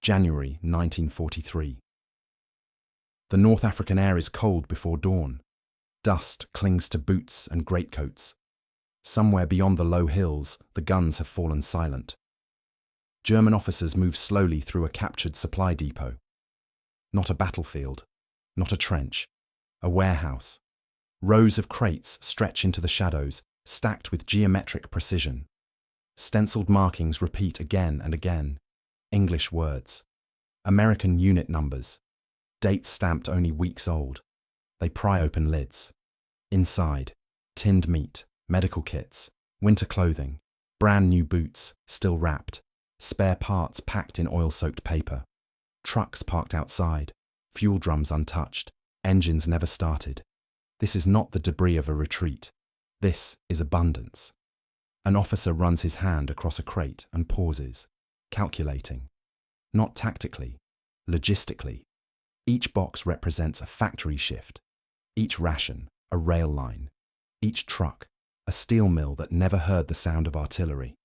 January 1943. The North African air is cold before dawn. Dust clings to boots and greatcoats. Somewhere beyond the low hills, the guns have fallen silent. German officers move slowly through a captured supply depot. Not a battlefield, not a trench, a warehouse. Rows of crates stretch into the shadows, stacked with geometric precision. Stenciled markings repeat again and again. English words. American unit numbers. Dates stamped only weeks old. They pry open lids. Inside, tinned meat, medical kits, winter clothing, brand new boots, still wrapped, spare parts packed in oil-soaked paper, trucks parked outside, fuel drums untouched, engines never started. This is not the debris of a retreat. This is abundance. An officer runs his hand across a crate and pauses, calculating. Not tactically, logistically. Each box represents a factory shift. Each ration, a rail line. Each truck, a steel mill that never heard the sound of artillery.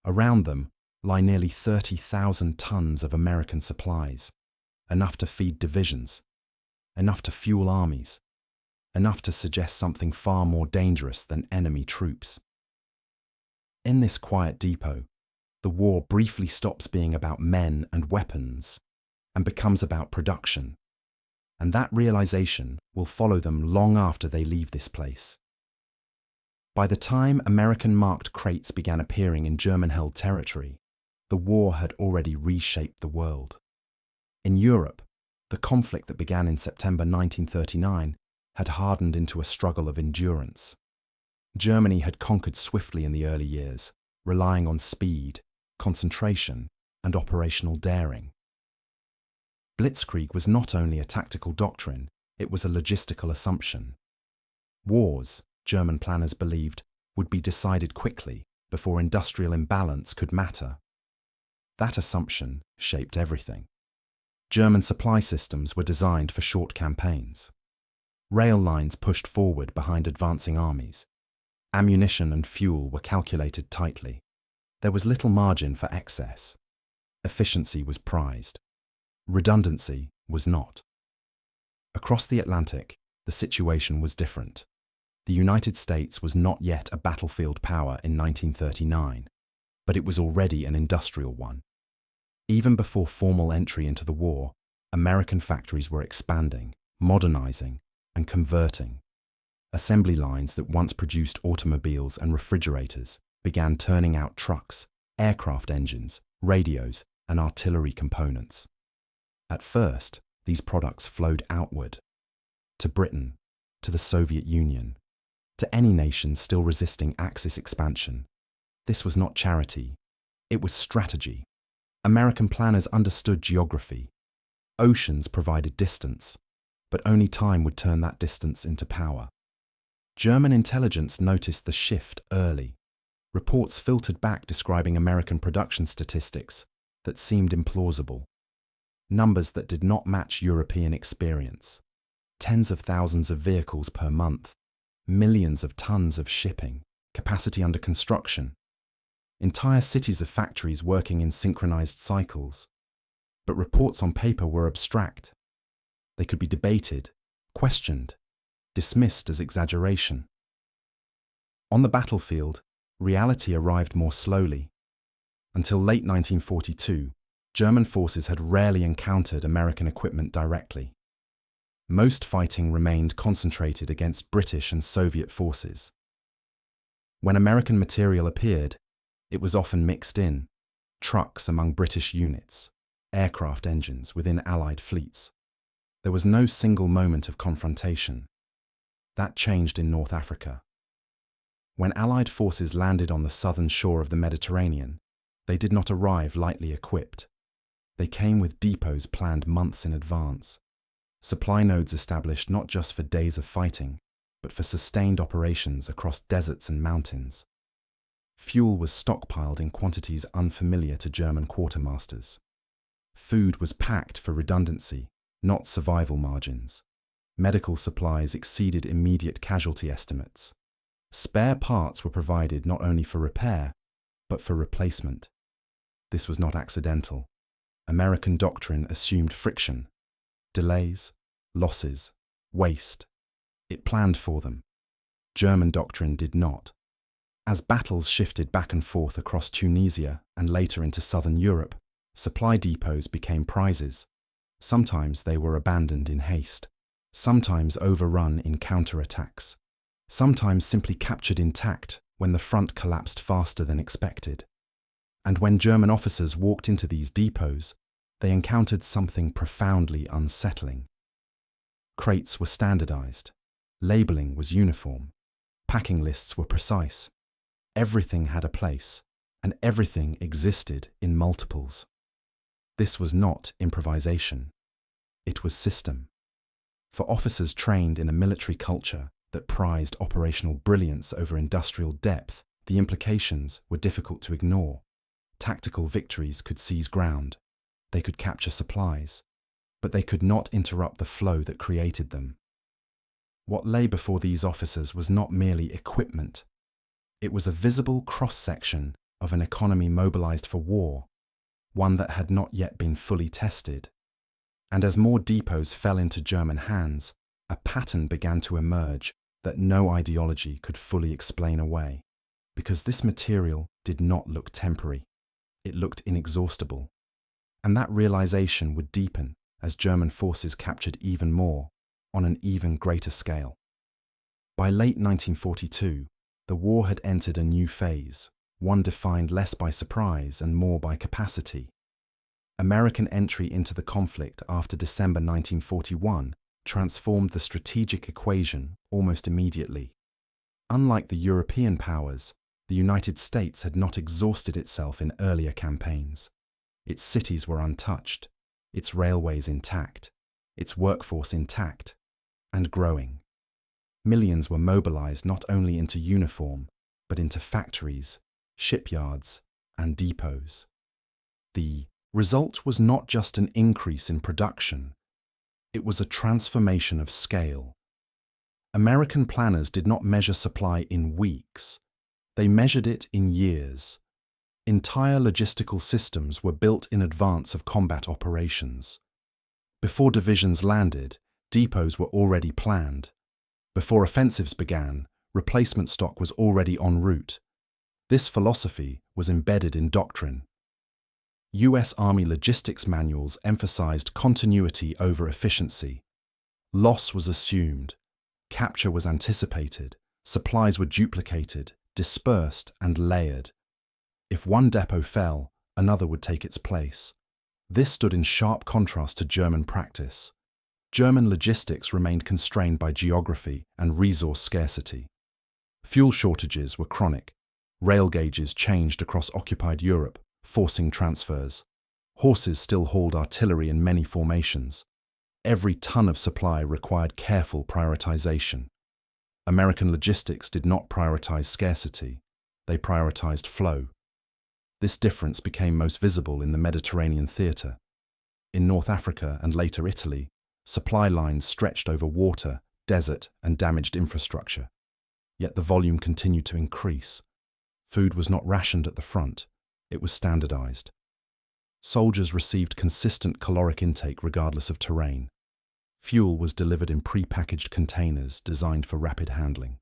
Around them lie nearly 30,000 tons of American supplies, enough to feed divisions, enough to fuel armies, enough to suggest something far more dangerous than enemy troops. In this quiet depot, the war briefly stops being about men and weapons and becomes about production. And that realization will follow them long after they leave this place. By the time American-marked crates began appearing in German-held territory, the war had already reshaped the world. In Europe, the conflict that began in September 1939 had hardened into a struggle of endurance. Germany had conquered swiftly in the early years, relying on speed, concentration, and operational daring. Blitzkrieg was not only a tactical doctrine, it was a logistical assumption. Wars, German planners believed, would be decided quickly before industrial imbalance could matter. That assumption shaped everything. German supply systems were designed for short campaigns. Rail lines pushed forward behind advancing armies. Ammunition and fuel were calculated tightly. There was little margin for excess. Efficiency was prized. Redundancy was not. Across the Atlantic, the situation was different. The United States was not yet a battlefield power in 1939, but it was already an industrial one. Even before formal entry into the war, American factories were expanding, modernizing, and converting. Assembly lines that once produced automobiles and refrigerators began turning out trucks, aircraft engines, radios, and artillery components. At first, these products flowed outward, to Britain, to the Soviet Union, to any nation still resisting Axis expansion. This was not charity, it was strategy. American planners understood geography. Oceans provided distance, but only time would turn that distance into power. German intelligence noticed the shift early. Reports filtered back describing American production statistics that seemed implausible. Numbers that did not match European experience. Tens of thousands of vehicles per month, millions of tons of shipping, capacity under construction, entire cities of factories working in synchronized cycles. But reports on paper were abstract. They could be debated, questioned, dismissed as exaggeration. On the battlefield, reality arrived more slowly. Until late 1942, German forces had rarely encountered American equipment directly. Most fighting remained concentrated against British and Soviet forces. When American material appeared, it was often mixed in, trucks among British units, aircraft engines within Allied fleets. There was no single moment of confrontation. That changed in North Africa. When Allied forces landed on the southern shore of the Mediterranean, they did not arrive lightly equipped. They came with depots planned months in advance. Supply nodes established not just for days of fighting, but for sustained operations across deserts and mountains. Fuel was stockpiled in quantities unfamiliar to German quartermasters. Food was packed for redundancy, not survival margins. Medical supplies exceeded immediate casualty estimates. Spare parts were provided not only for repair, but for replacement. This was not accidental. American doctrine assumed friction, delays, losses, waste. It planned for them. German doctrine did not. As battles shifted back and forth across Tunisia and later into southern Europe, supply depots became prizes. Sometimes they were abandoned in haste, sometimes overrun in counterattacks, sometimes simply captured intact when the front collapsed faster than expected. And when German officers walked into these depots, they encountered something profoundly unsettling. Crates were standardized, labeling was uniform, packing lists were precise. Everything had a place, and everything existed in multiples. This was not improvisation. It was system. For officers trained in a military culture that prized operational brilliance over industrial depth, the implications were difficult to ignore. Tactical victories could seize ground. They could capture supplies, but they could not interrupt the flow that created them. What lay before these officers was not merely equipment. It was a visible cross-section of an economy mobilized for war, one that had not yet been fully tested. And as more depots fell into German hands, a pattern began to emerge that no ideology could fully explain away, because this material did not look temporary. It looked inexhaustible. And that realization would deepen as German forces captured even more, on an even greater scale. By late 1942, the war had entered a new phase, one defined less by surprise and more by capacity. American entry into the conflict after December 1941 transformed the strategic equation almost immediately. Unlike the European powers, the United States had not exhausted itself in earlier campaigns. Its cities were untouched, its railways intact, its workforce intact, and growing. Millions were mobilized not only into uniform, but into factories, shipyards, and depots. The result was not just an increase in production, it was a transformation of scale. American planners did not measure supply in weeks, they measured it in years. Entire logistical systems were built in advance of combat operations. Before divisions landed, depots were already planned. Before offensives began, replacement stock was already en route. This philosophy was embedded in doctrine. U.S. Army logistics manuals emphasized continuity over efficiency. Loss was assumed. Capture was anticipated. Supplies were duplicated, dispersed, and layered. If one depot fell, another would take its place. This stood in sharp contrast to German practice. German logistics remained constrained by geography and resource scarcity. Fuel shortages were chronic. Rail gauges changed across occupied Europe, forcing transfers. Horses still hauled artillery in many formations. Every ton of supply required careful prioritization. American logistics did not prioritize scarcity. They prioritized flow. This difference became most visible in the Mediterranean theater. In North Africa and later Italy, supply lines stretched over water, desert, and damaged infrastructure. Yet the volume continued to increase. Food was not rationed at the front, it was standardized. Soldiers received consistent caloric intake regardless of terrain. Fuel was delivered in pre-packaged containers designed for rapid handling.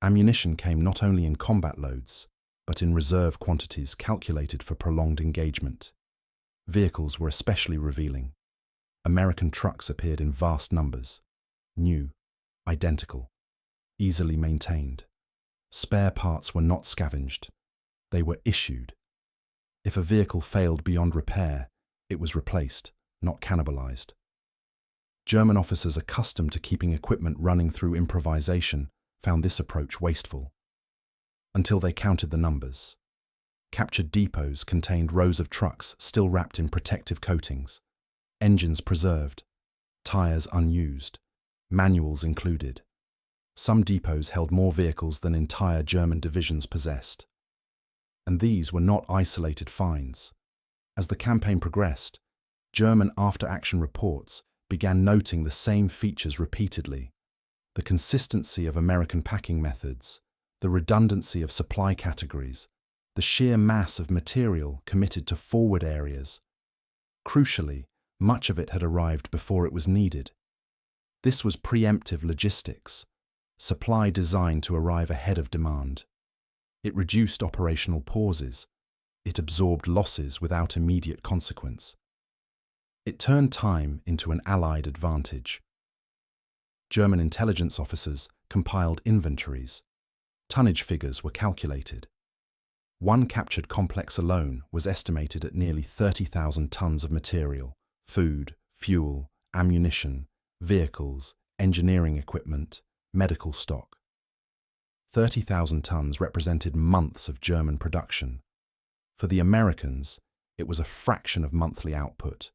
Ammunition came not only in combat loads, but in reserve quantities calculated for prolonged engagement. Vehicles were especially revealing. American trucks appeared in vast numbers, new, identical, easily maintained. Spare parts were not scavenged, they were issued. If a vehicle failed beyond repair, it was replaced, not cannibalized. German officers accustomed to keeping equipment running through improvisation found this approach wasteful. Until they counted the numbers. Captured depots contained rows of trucks still wrapped in protective coatings, engines preserved, tires unused, manuals included. Some depots held more vehicles than entire German divisions possessed. And these were not isolated finds. As the campaign progressed, German after-action reports began noting the same features repeatedly: the consistency of American packing methods, the redundancy of supply categories, the sheer mass of material committed to forward areas. Crucially, much of it had arrived before it was needed. This was preemptive logistics, supply designed to arrive ahead of demand. It reduced operational pauses. It absorbed losses without immediate consequence. It turned time into an Allied advantage. German intelligence officers compiled inventories. Tonnage figures were calculated. One captured complex alone was estimated at nearly 30,000 tons of material: food, fuel, ammunition, vehicles, engineering equipment, medical stock. 30,000 tons represented months of German production. For the Americans, it was a fraction of monthly output.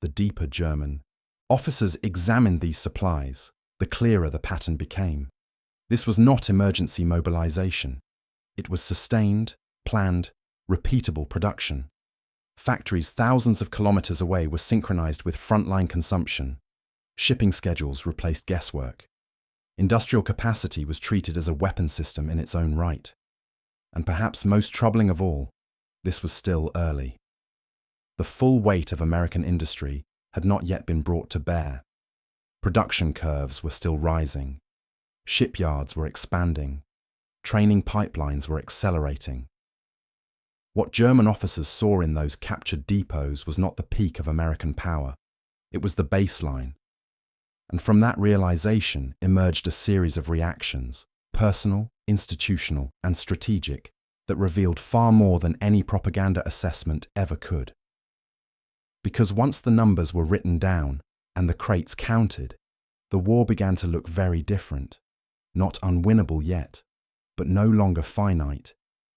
The deeper German officers examined these supplies, the clearer the pattern became. This was not emergency mobilization. It was sustained, planned, repeatable production. Factories thousands of kilometers away were synchronized with frontline consumption. Shipping schedules replaced guesswork. Industrial capacity was treated as a weapon system in its own right. And perhaps most troubling of all, this was still early. The full weight of American industry had not yet been brought to bear. Production curves were still rising. Shipyards were expanding. Training pipelines were accelerating. What German officers saw in those captured depots was not the peak of American power. It was the baseline. And from that realization emerged a series of reactions, personal, institutional, and strategic, that revealed far more than any propaganda assessment ever could. Because once the numbers were written down and the crates counted, the war began to look very different. Not unwinnable yet, but no longer finite.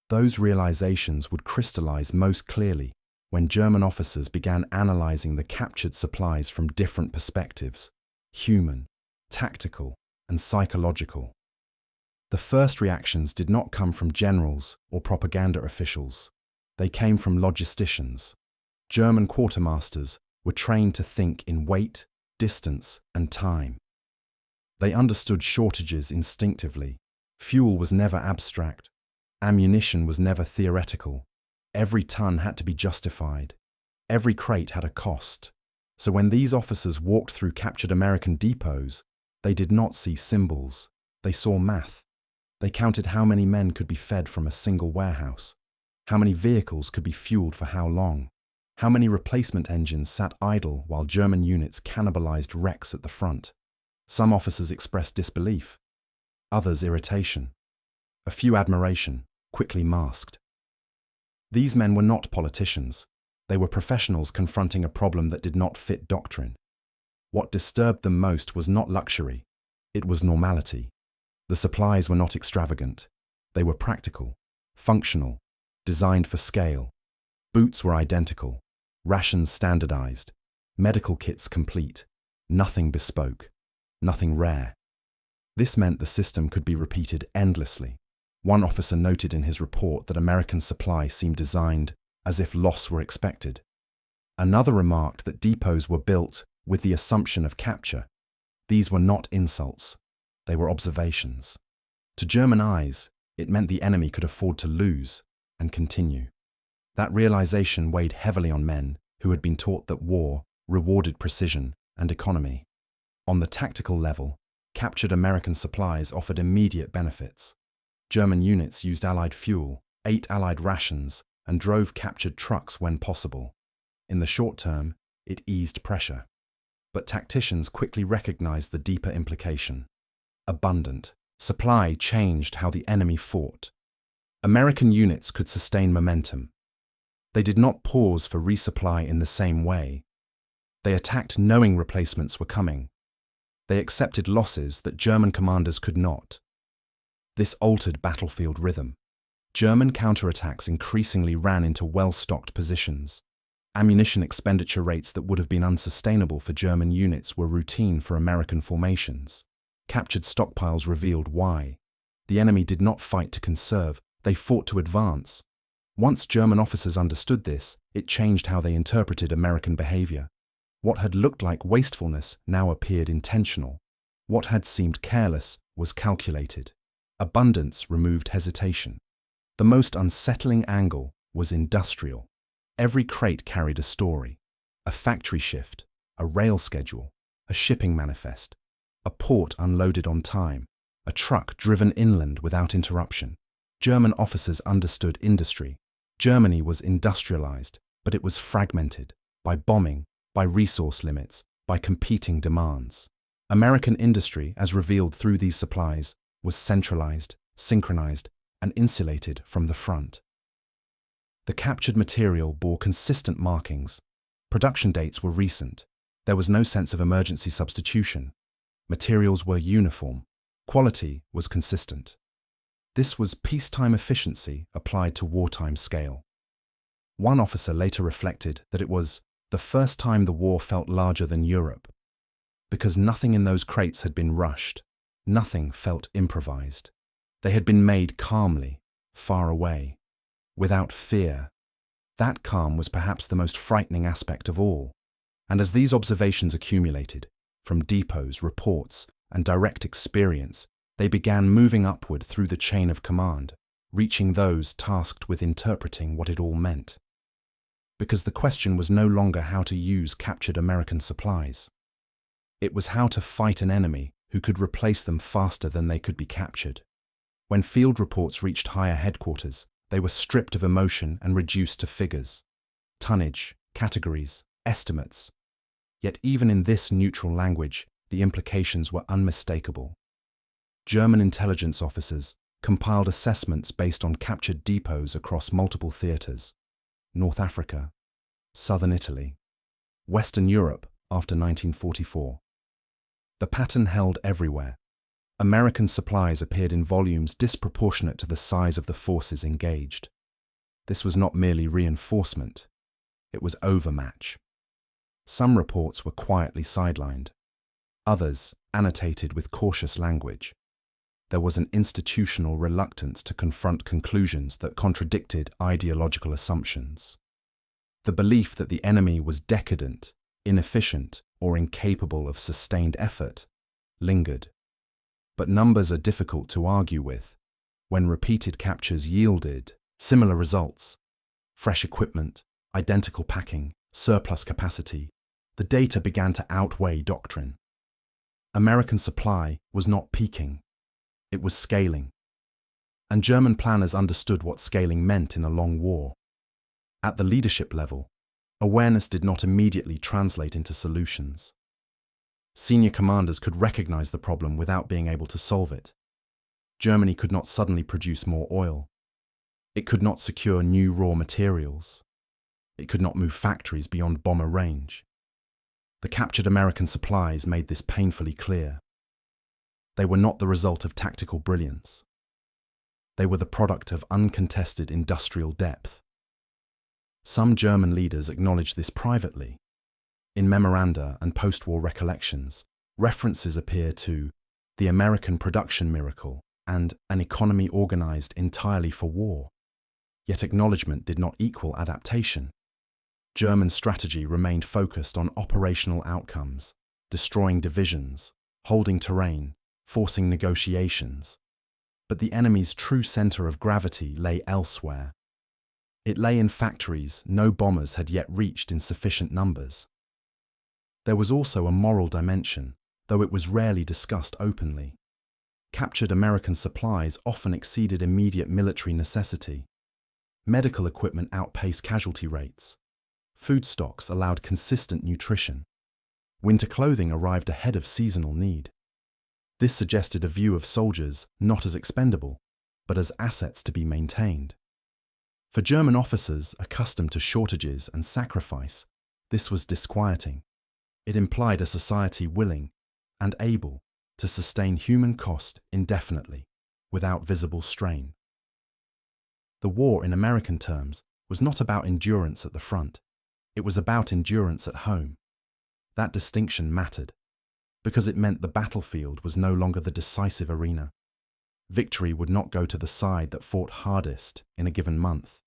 Those realizations would crystallize most clearly when German officers began analyzing the captured supplies from different perspectives: human, tactical, and psychological. The first reactions did not come from generals or propaganda officials. They came from logisticians. German quartermasters were trained to think in weight, distance, and time. They understood shortages instinctively. Fuel was never abstract. Ammunition was never theoretical. Every ton had to be justified. Every crate had a cost. So when these officers walked through captured American depots, they did not see symbols. They saw math. They counted how many men could be fed from a single warehouse, how many vehicles could be fueled for how long, how many replacement engines sat idle while German units cannibalized wrecks at the front. Some officers expressed disbelief, others irritation, a few admiration, quickly masked. These men were not politicians. They were professionals confronting a problem that did not fit doctrine. What disturbed them most was not luxury, it was normality. The supplies were not extravagant. They were practical, functional, designed for scale. Boots were identical, rations standardized, medical kits complete, nothing bespoke, nothing rare. This meant the system could be repeated endlessly. One officer noted in his report that American supply seemed designed as if loss were expected. Another remarked that depots were built with the assumption of capture. These were not insults. They were observations. To German eyes, it meant the enemy could afford to lose and continue. That realization weighed heavily on men who had been taught that war rewarded precision and economy. On the tactical level, captured American supplies offered immediate benefits. German units used Allied fuel, ate Allied rations, and drove captured trucks when possible. In the short term, it eased pressure. But tacticians quickly recognized the deeper implication. Abundant supply changed how the enemy fought. American units could sustain momentum. They did not pause for resupply in the same way. They attacked knowing replacements were coming. They accepted losses that German commanders could not. This altered battlefield rhythm. German counterattacks increasingly ran into well-stocked positions. Ammunition expenditure rates that would have been unsustainable for German units were routine for American formations. Captured stockpiles revealed why. The enemy did not fight to conserve, they fought to advance. Once German officers understood this, it changed how they interpreted American behavior. What had looked like wastefulness now appeared intentional. What had seemed careless was calculated. Abundance removed hesitation. The most unsettling angle was industrial. Every crate carried a story. A factory shift, a rail schedule, a shipping manifest, a port unloaded on time, a truck driven inland without interruption. German officers understood industry. Germany was industrialized, but it was fragmented by bombing, by resource limits, by competing demands. American industry, as revealed through these supplies, was centralized, synchronized, and insulated from the front. The captured material bore consistent markings. Production dates were recent. There was no sense of emergency substitution. Materials were uniform. Quality was consistent. This was peacetime efficiency applied to wartime scale. One officer later reflected that it was the first time the war felt larger than Europe, because nothing in those crates had been rushed, nothing felt improvised. They had been made calmly, far away, without fear. That calm was perhaps the most frightening aspect of all. And as these observations accumulated, from depots, reports, and direct experience, they began moving upward through the chain of command, reaching those tasked with interpreting what it all meant. Because the question was no longer how to use captured American supplies. It was how to fight an enemy who could replace them faster than they could be captured. When field reports reached higher headquarters, they were stripped of emotion and reduced to figures, tonnage, categories, estimates. Yet even in this neutral language, the implications were unmistakable. German intelligence officers compiled assessments based on captured depots across multiple theaters: North Africa, southern Italy, Western Europe after 1944. The pattern held everywhere. American supplies appeared in volumes disproportionate to the size of the forces engaged. This was not merely reinforcement, it was overmatch. Some reports were quietly sidelined, others annotated with cautious language. There was an institutional reluctance to confront conclusions that contradicted ideological assumptions. The belief that the enemy was decadent, inefficient, or incapable of sustained effort lingered. But numbers are difficult to argue with. When repeated captures yielded similar results, fresh equipment, identical packing, surplus capacity, the data began to outweigh doctrine. American supply was not peaking, it was scaling. And German planners understood what scaling meant in a long war. At the leadership level, awareness did not immediately translate into solutions. Senior commanders could recognize the problem without being able to solve it. Germany could not suddenly produce more oil. It could not secure new raw materials. It could not move factories beyond bomber range. The captured American supplies made this painfully clear. They were not the result of tactical brilliance. They were the product of uncontested industrial depth. Some German leaders acknowledged this privately. In memoranda and post-war recollections, references appear to the American production miracle and an economy organized entirely for war. Yet acknowledgement did not equal adaptation. German strategy remained focused on operational outcomes, destroying divisions, holding terrain, forcing negotiations. But the enemy's true center of gravity lay elsewhere. It lay in factories no bombers had yet reached in sufficient numbers. There was also a moral dimension, though it was rarely discussed openly. Captured American supplies often exceeded immediate military necessity. Medical equipment outpaced casualty rates. Food stocks allowed consistent nutrition. Winter clothing arrived ahead of seasonal need. This suggested a view of soldiers not as expendable, but as assets to be maintained. For German officers accustomed to shortages and sacrifice, this was disquieting. It implied a society willing and able to sustain human cost indefinitely, without visible strain. The war, in American terms, was not about endurance at the front. It was about endurance at home. That distinction mattered, because it meant the battlefield was no longer the decisive arena. Victory would not go to the side that fought hardest in a given month,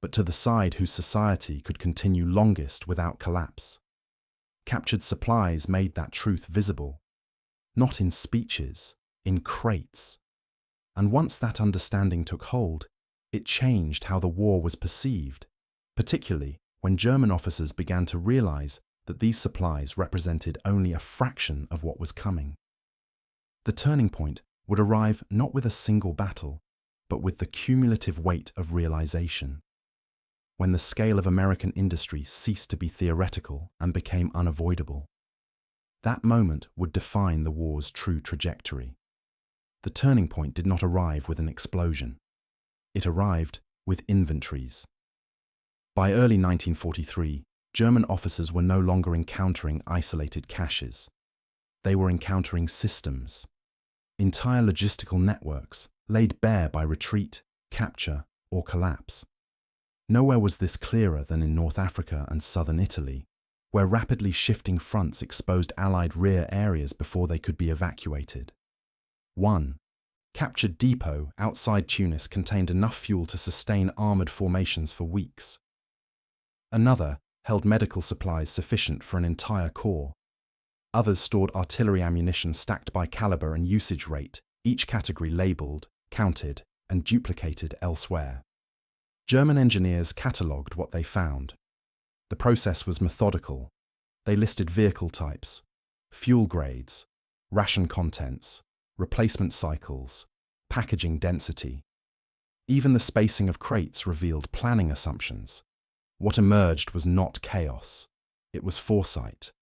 but to the side whose society could continue longest without collapse. Captured supplies made that truth visible, not in speeches, in crates. And once that understanding took hold, it changed how the war was perceived, particularly when German officers began to realize that these supplies represented only a fraction of what was coming. The turning point would arrive not with a single battle, but with the cumulative weight of realization. When the scale of American industry ceased to be theoretical and became unavoidable. That moment would define the war's true trajectory. The turning point did not arrive with an explosion. It arrived with inventories. By early 1943, German officers were no longer encountering isolated caches. They were encountering systems, entire logistical networks laid bare by retreat, capture, or collapse. Nowhere was this clearer than in North Africa and southern Italy, where rapidly shifting fronts exposed Allied rear areas before they could be evacuated. One captured depot outside Tunis contained enough fuel to sustain armoured formations for weeks. Another held medical supplies sufficient for an entire corps. Others stored artillery ammunition stacked by caliber and usage rate, each category labelled, counted, and duplicated elsewhere. German engineers catalogued what they found. The process was methodical. They listed vehicle types, fuel grades, ration contents, replacement cycles, packaging density. Even the spacing of crates revealed planning assumptions. What emerged was not chaos. It was foresight.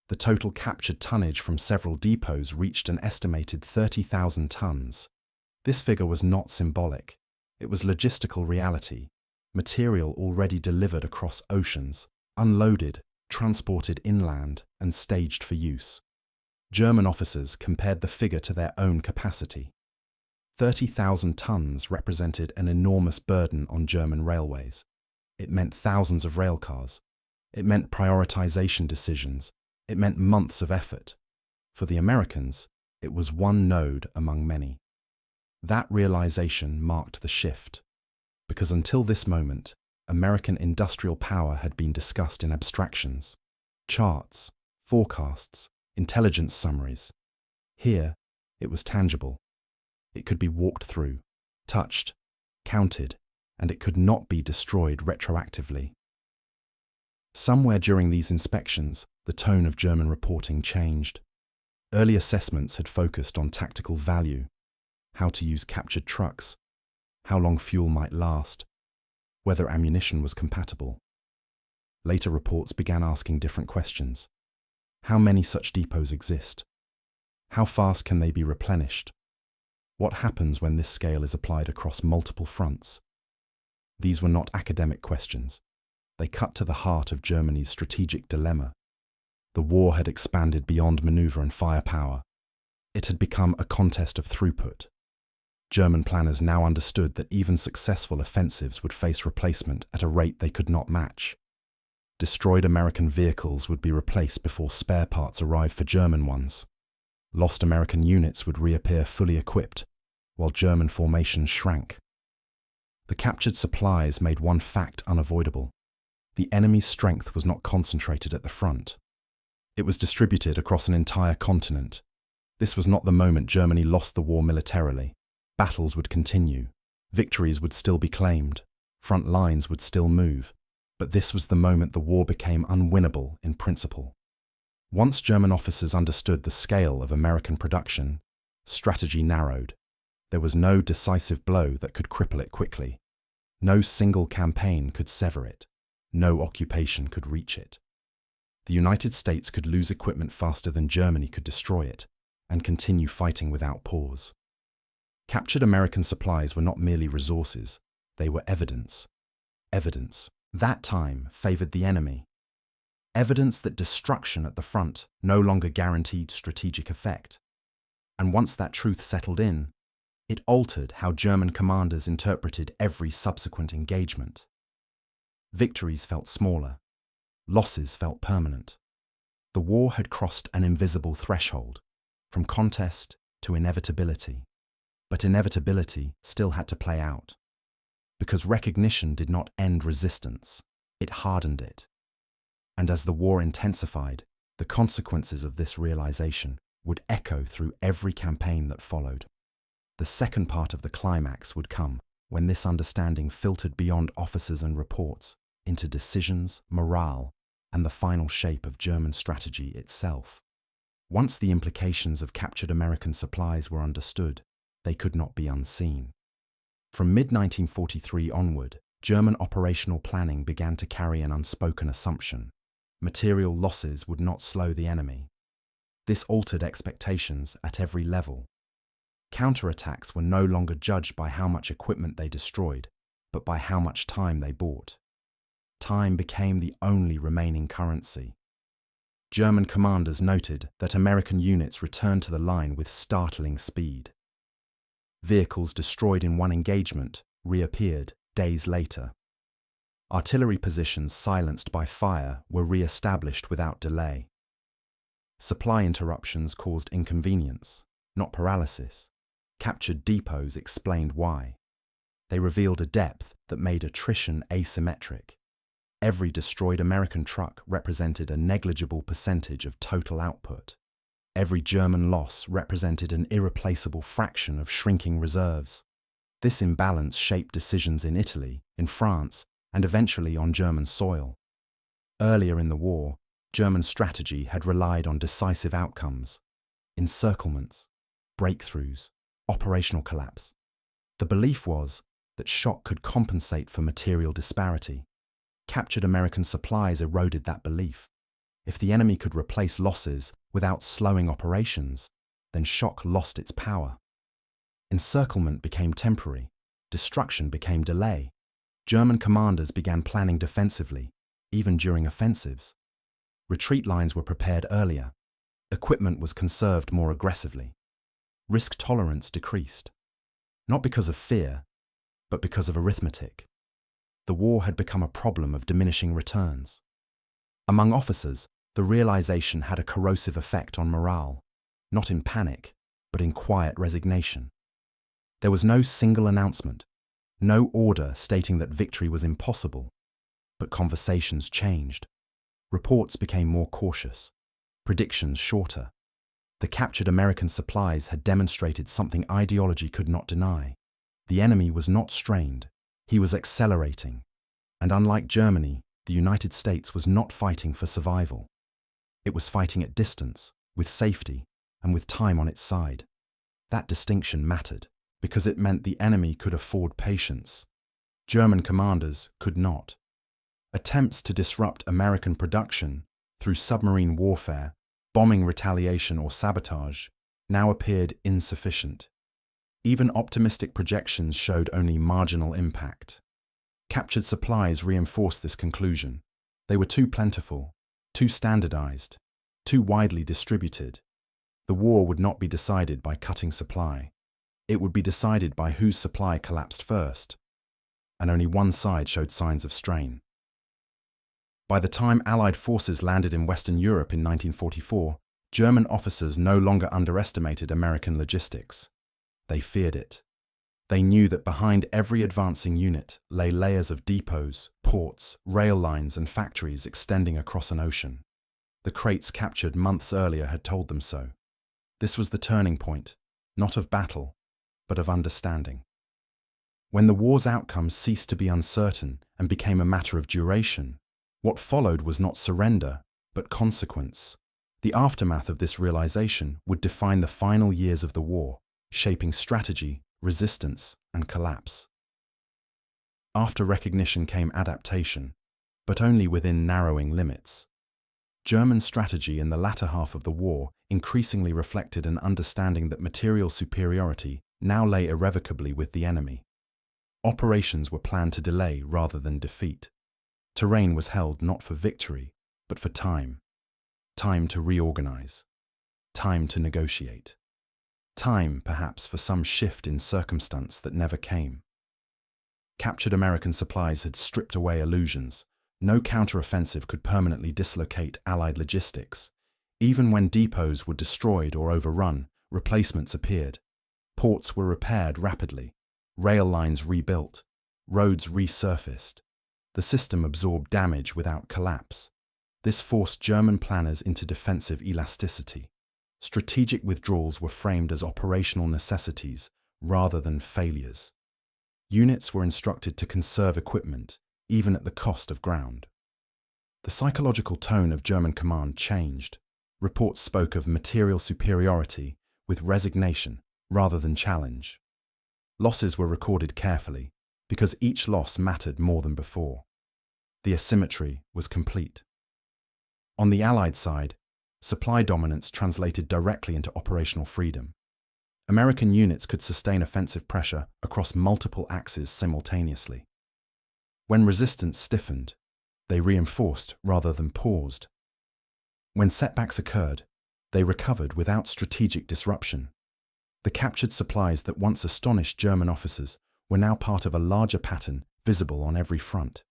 The total captured tonnage from several depots reached an estimated 30,000 tons. This figure was not symbolic. It was logistical reality. Material already delivered across oceans, unloaded, transported inland, and staged for use. German officers compared the figure to their own capacity. 30,000 tons represented an enormous burden on German railways. It meant thousands of railcars. It meant prioritization decisions. It meant months of effort. For the Americans, it was one node among many. That realization marked the shift. Because until this moment, American industrial power had been discussed in abstractions, charts, forecasts, intelligence summaries. Here, it was tangible. It could be walked through, touched, counted, and it could not be destroyed retroactively. Somewhere during these inspections, the tone of German reporting changed. Early assessments had focused on tactical value, how to use captured trucks, how long fuel might last, whether ammunition was compatible. Later reports began asking different questions. How many such depots exist? How fast can they be replenished? What happens when this scale is applied across multiple fronts? These were not academic questions. They cut to the heart of Germany's strategic dilemma. The war had expanded beyond maneuver and firepower. It had become a contest of throughput. German planners now understood that even successful offensives would face replacement at a rate they could not match. Destroyed American vehicles would be replaced before spare parts arrived for German ones. Lost American units would reappear fully equipped, while German formations shrank. The captured supplies made one fact unavoidable. The enemy's strength was not concentrated at the front. It was distributed across an entire continent. This was not the moment Germany lost the war militarily. Battles would continue. Victories would still be claimed. Front lines would still move. But this was the moment the war became unwinnable in principle. Once German officers understood the scale of American production, strategy narrowed. There was no decisive blow that could cripple it quickly. No single campaign could sever it. No occupation could reach it. The United States could lose equipment faster than Germany could destroy it, and continue fighting without pause. Captured American supplies were not merely resources, they were evidence. Evidence. That time favored the enemy. Evidence that destruction at the front no longer guaranteed strategic effect. And once that truth settled in, it altered how German commanders interpreted every subsequent engagement. Victories felt smaller. Losses felt permanent. The war had crossed an invisible threshold, from contest to inevitability. But inevitability still had to play out. Because recognition did not end resistance, it hardened it. And as the war intensified, the consequences of this realization would echo through every campaign that followed. The second part of the climax would come when this understanding filtered beyond officers and reports into decisions, morale, and the final shape of German strategy itself. Once the implications of captured American supplies were understood, they could not be unseen. From mid-1943 onward, German operational planning began to carry an unspoken assumption: material losses would not slow the enemy. This altered expectations at every level. Counterattacks were no longer judged by how much equipment they destroyed, but by how much time they bought. Time became the only remaining currency. German commanders noted that American units returned to the line with startling speed. Vehicles destroyed in one engagement reappeared days later. Artillery positions silenced by fire were re-established without delay. Supply interruptions caused inconvenience, not paralysis. Captured depots explained why. They revealed a depth that made attrition asymmetric. Every destroyed American truck represented a negligible percentage of total output. Every German loss represented an irreplaceable fraction of shrinking reserves. This imbalance shaped decisions in Italy, in France, and eventually on German soil. Earlier in the war, German strategy had relied on decisive outcomes: encirclements, breakthroughs, operational collapse. The belief was that shock could compensate for material disparity. Captured American supplies eroded that belief. If the enemy could replace losses without slowing operations, then shock lost its power. Encirclement became temporary. Destruction became delay. German commanders began planning defensively, even during offensives. Retreat lines were prepared earlier. Equipment was conserved more aggressively. Risk tolerance decreased. Not because of fear, but because of arithmetic. The war had become a problem of diminishing returns. Among officers, the realization had a corrosive effect on morale, not in panic, but in quiet resignation. There was no single announcement, no order stating that victory was impossible, but conversations changed. Reports became more cautious, predictions shorter. The captured American supplies had demonstrated something ideology could not deny. The enemy was not strained, he was accelerating. And unlike Germany, the United States was not fighting for survival. It was fighting at distance, with safety, and with time on its side. That distinction mattered, because it meant the enemy could afford patience. German commanders could not. Attempts to disrupt American production through submarine warfare, bombing retaliation or sabotage now appeared insufficient. Even optimistic projections showed only marginal impact. Captured supplies reinforced this conclusion. They were too plentiful, too standardized, too widely distributed. The war would not be decided by cutting supply. It would be decided by whose supply collapsed first, and only one side showed signs of strain. By the time Allied forces landed in Western Europe in 1944, German officers no longer underestimated American logistics. They feared it. They knew that behind every advancing unit lay layers of depots, ports, rail lines, and factories extending across an ocean. The crates captured months earlier had told them so. This was the turning point, not of battle, but of understanding. When the war's outcome ceased to be uncertain and became a matter of duration, what followed was not surrender, but consequence. The aftermath of this realization would define the final years of the war, shaping strategy, resistance, and collapse. After recognition came adaptation, but only within narrowing limits. German strategy in the latter half of the war increasingly reflected an understanding that material superiority now lay irrevocably with the enemy. Operations were planned to delay rather than defeat. Terrain was held not for victory, but for time. Time to reorganize. Time to negotiate. Time, perhaps, for some shift in circumstance that never came. Captured American supplies had stripped away illusions. No counteroffensive could permanently dislocate Allied logistics. Even when depots were destroyed or overrun, replacements appeared. Ports were repaired rapidly. Rail lines rebuilt. Roads resurfaced. The system absorbed damage without collapse. This forced German planners into defensive elasticity. Strategic withdrawals were framed as operational necessities rather than failures. Units were instructed to conserve equipment, even at the cost of ground. The psychological tone of German command changed. Reports spoke of material superiority with resignation rather than challenge. Losses were recorded carefully because each loss mattered more than before. The asymmetry was complete. On the Allied side, supply dominance translated directly into operational freedom. American units could sustain offensive pressure across multiple axes simultaneously. When resistance stiffened, they reinforced rather than paused. When setbacks occurred, they recovered without strategic disruption. The captured supplies that once astonished German officers were now part of a larger pattern visible on every front.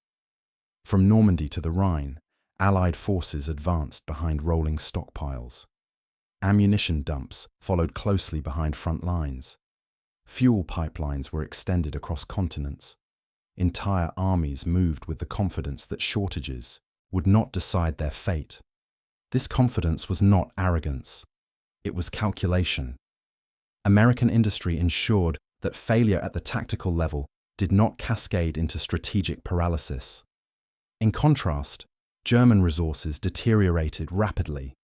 From Normandy to the Rhine, Allied forces advanced behind rolling stockpiles. Ammunition dumps followed closely behind front lines. Fuel pipelines were extended across continents. Entire armies moved with the confidence that shortages would not decide their fate. This confidence was not arrogance. It was calculation. American industry ensured that failure at the tactical level did not cascade into strategic paralysis. In contrast, German resources deteriorated rapidly.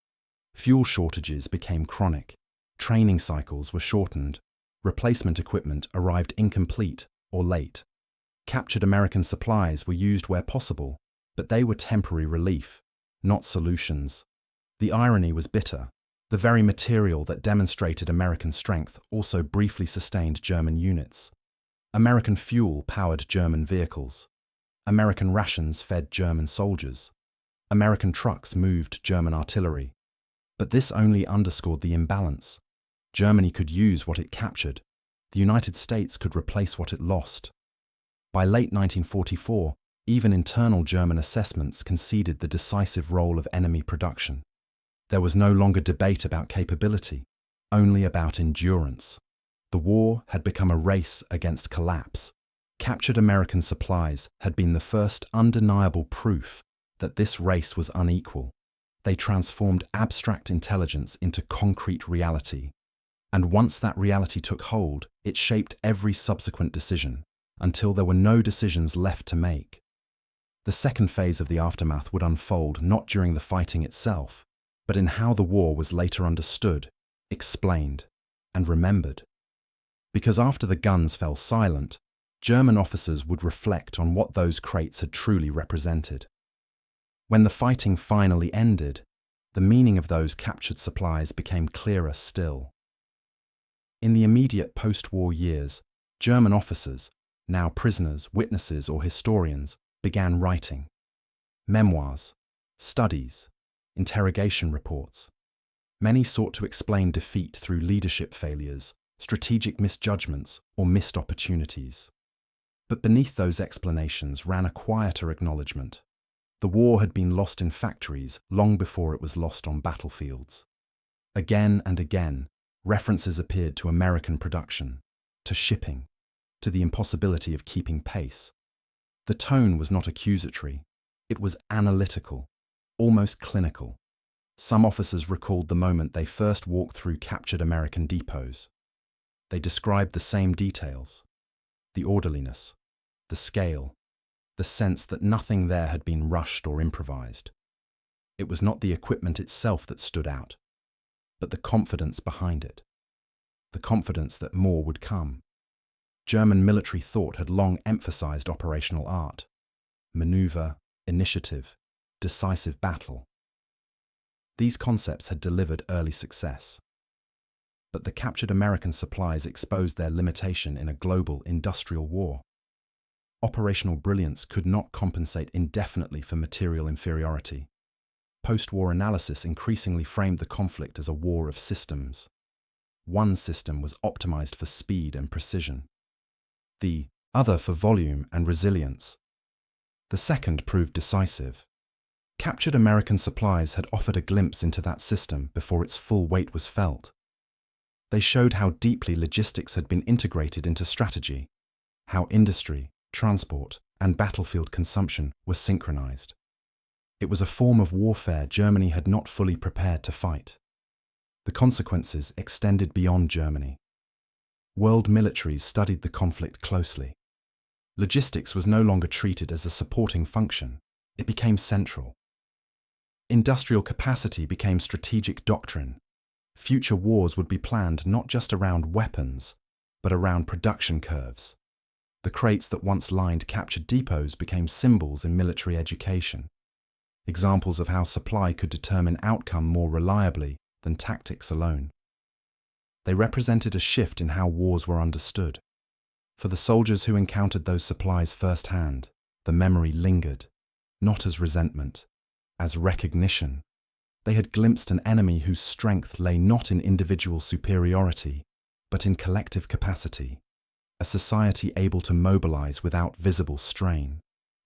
Fuel shortages became chronic. Training cycles were shortened. Replacement equipment arrived incomplete or late. Captured American supplies were used where possible, but they were temporary relief, not solutions. The irony was bitter. The very material that demonstrated American strength also briefly sustained German units. American fuel powered German vehicles. American rations fed German soldiers. American trucks moved German artillery. But this only underscored the imbalance. Germany could use what it captured. The United States could replace what it lost. By late 1944, even internal German assessments conceded the decisive role of enemy production. There was no longer debate about capability, only about endurance. The war had become a race against collapse. Captured American supplies had been the first undeniable proof that this race was unequal. They transformed abstract intelligence into concrete reality. And once that reality took hold, it shaped every subsequent decision, until there were no decisions left to make. The second phase of the aftermath would unfold not during the fighting itself, but in how the war was later understood, explained, and remembered. Because after the guns fell silent, German officers would reflect on what those crates had truly represented. When the fighting finally ended, the meaning of those captured supplies became clearer still. In the immediate post-war years, German officers, now prisoners, witnesses, or historians, began writing. Memoirs, studies, interrogation reports. Many sought to explain defeat through leadership failures, strategic misjudgments, or missed opportunities. But beneath those explanations ran a quieter acknowledgement. The war had been lost in factories long before it was lost on battlefields. Again and again, references appeared to American production, to shipping, to the impossibility of keeping pace. The tone was not accusatory. It was analytical, almost clinical. Some officers recalled the moment they first walked through captured American depots. They described the same details: the orderliness, the scale, the sense that nothing there had been rushed or improvised. It was not the equipment itself that stood out, but the confidence behind it. The confidence that more would come. German military thought had long emphasized operational art, maneuver, initiative, decisive battle. These concepts had delivered early success. But the captured American supplies exposed their limitation in a global industrial war. Operational brilliance could not compensate indefinitely for material inferiority. Post-war analysis increasingly framed the conflict as a war of systems. One system was optimized for speed and precision, the other for volume and resilience. The second proved decisive. Captured American supplies had offered a glimpse into that system before its full weight was felt. They showed how deeply logistics had been integrated into strategy, how industry, transport, and battlefield consumption were synchronized. It was a form of warfare Germany had not fully prepared to fight. The consequences extended beyond Germany. World militaries studied the conflict closely. Logistics was no longer treated as a supporting function. It became central. Industrial capacity became strategic doctrine. Future wars would be planned not just around weapons, but around production curves. The crates that once lined captured depots became symbols in military education, examples of how supply could determine outcome more reliably than tactics alone. They represented a shift in how wars were understood. For the soldiers who encountered those supplies firsthand, the memory lingered, not as resentment, as recognition. They had glimpsed an enemy whose strength lay not in individual superiority, but in collective capacity, a society able to mobilize without visible strain,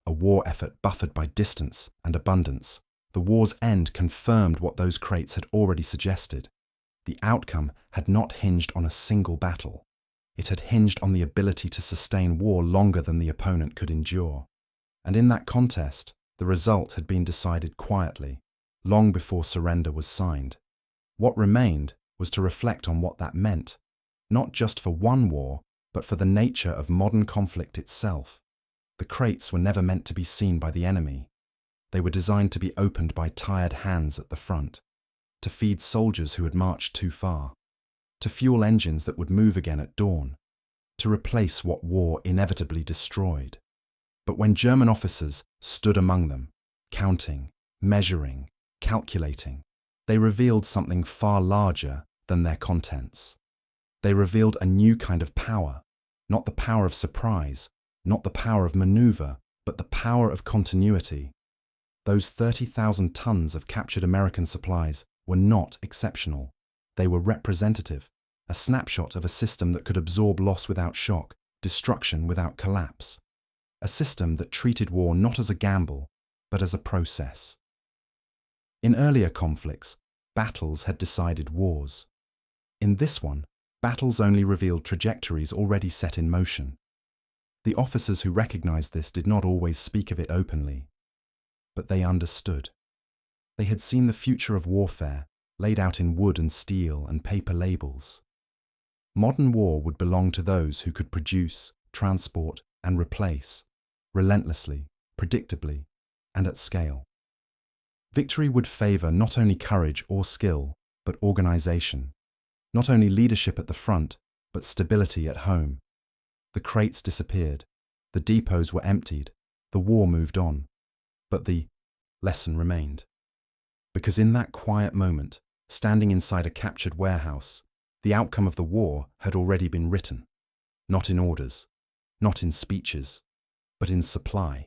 a war effort buffered by distance and abundance. The war's end confirmed what those crates had already suggested. The outcome had not hinged on a single battle. It had hinged on the ability to sustain war longer than the opponent could endure. And in that contest, the result had been decided quietly, long before surrender was signed. What remained was to reflect on what that meant, not just for one war, but for the nature of modern conflict itself. The crates were never meant to be seen by the enemy. They were designed to be opened by tired hands at the front, to feed soldiers who had marched too far, to fuel engines that would move again at dawn, to replace what war inevitably destroyed. But when German officers stood among them, counting, measuring, calculating, they revealed something far larger than their contents. They revealed a new kind of power, not the power of surprise, not the power of maneuver, but the power of continuity. Those 30,000 tons of captured American supplies were not exceptional. They were representative, a snapshot of a system that could absorb loss without shock, destruction without collapse. A system that treated war not as a gamble, but as a process. In earlier conflicts, battles had decided wars. In this one, battles only revealed trajectories already set in motion. The officers who recognized this did not always speak of it openly, but they understood. They had seen the future of warfare laid out in wood and steel and paper labels. Modern war would belong to those who could produce, transport, and replace, relentlessly, predictably, and at scale. Victory would favor not only courage or skill, but organization. Not only leadership at the front, but stability at home. The crates disappeared, the depots were emptied, the war moved on. But the lesson remained. Because in that quiet moment, standing inside a captured warehouse, the outcome of the war had already been written. Not in orders, not in speeches, but in supply.